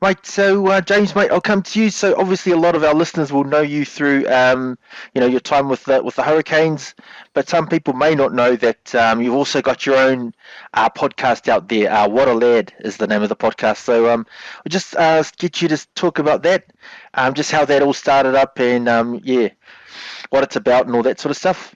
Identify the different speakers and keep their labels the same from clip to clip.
Speaker 1: Mate, so James, mate, I'll come to you. So obviously, a lot of our listeners will know you through, your time with the Hurricanes, but some people may not know that you've also got your own podcast out there. What a Lad is the name of the podcast. So we'll just get you to talk about that, just how that all started up, and what it's about and all that sort of stuff.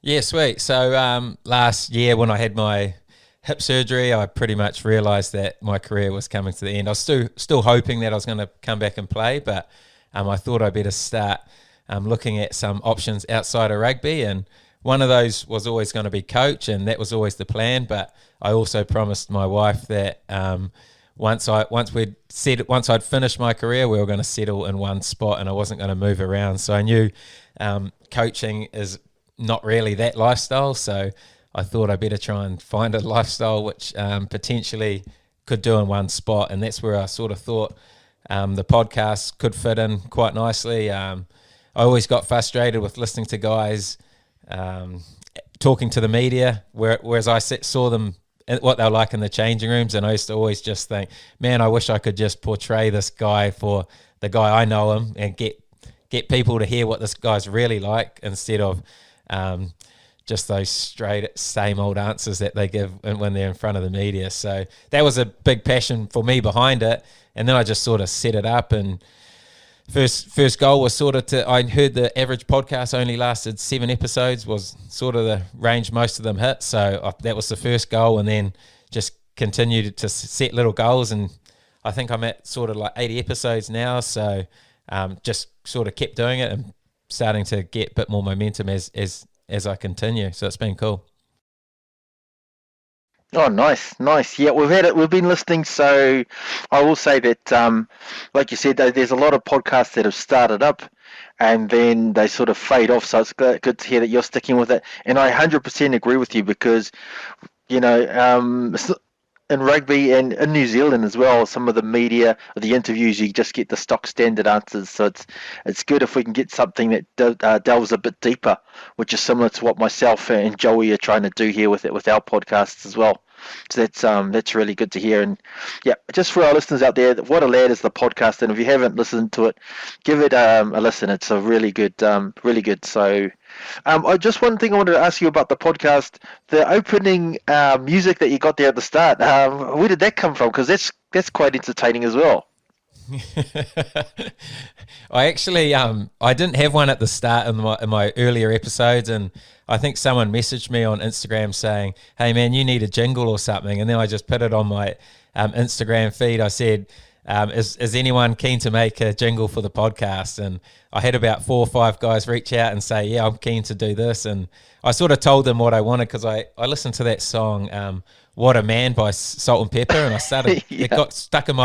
Speaker 2: Yeah, sweet. So last year when I had my hip surgery, I pretty much realised that my career was coming to the end. I was still hoping that I was going to come back and play, but I thought I'd better start looking at some options outside of rugby, and one of those was always going to be coach, and that was always the plan. But I also promised my wife that once I'd finished my career, we were going to settle in one spot, and I wasn't going to move around. So I knew coaching is not really that lifestyle, so I thought I'd better try and find a lifestyle which potentially could do in one spot, and that's where I sort of thought the podcast could fit in quite nicely. I always got frustrated with listening to guys talking to the media, whereas I saw them what they were like in the changing rooms, and I used to always just think, man, I wish I could just portray this guy for the guy I know him and get people to hear what this guy's really like instead of just those straight same old answers that they give when they're in front of the media. So that was a big passion for me behind it, and then I just sort of set it up. And first goal was sort of I heard the average podcast only lasted 7 episodes, was sort of the range most of them hit. So that was the first goal, and then just continued to set little goals, and I think I'm at sort of like 80 episodes now. So just sort of kept doing it and starting to get a bit more momentum as I continue. So it's been cool.
Speaker 1: Oh, nice. Yeah, we've been listening. So I will say that, like you said, there's a lot of podcasts that have started up and then they sort of fade off. So it's good to hear that you're sticking with it. And I 100% agree with you because, in rugby and in New Zealand as well, some of the media or the interviews, you just get the stock standard answers. So it's good if we can get something that delves a bit deeper, which is similar to what myself and Joey are trying to do here with our podcasts as well. So that's really good to hear. And yeah, just for our listeners out there, What a Lad is the podcast, and if you haven't listened to it, give it a listen. It's a really good, really good. So. Just one thing I wanted to ask you about the podcast, the opening music that you got there at the start. Where did that come from? Because that's quite entertaining as well.
Speaker 2: I actually I didn't have one at the start in my earlier episodes, and I think someone messaged me on Instagram saying, "Hey man, you need a jingle or something," and then I just put it on my Instagram feed. I said, is anyone keen to make a jingle for the podcast? And I had about 4 or 5 guys reach out and say, yeah, I'm keen to do this. And I sort of told them what I wanted because I listened to that song, What a Man by Salt and Pepper, and I started, it got stuck in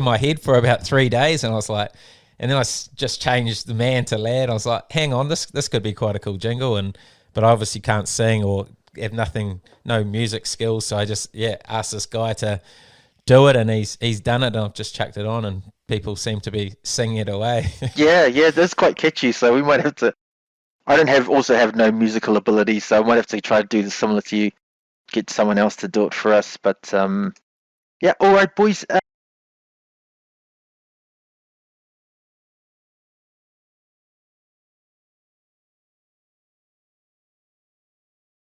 Speaker 2: my head for about 3 days, and I was like, and then I just changed the man to lad. I was like, hang on, this could be quite a cool jingle, but I obviously can't sing or have no music skills, so I just asked this guy to do it, and he's done it, and I've just chucked it on, and people seem to be singing it away.
Speaker 1: yeah, that's quite catchy. So we might have to. I don't have no musical ability, so I might have to try to do this similar to you, get someone else to do it for us. But yeah, all right, boys.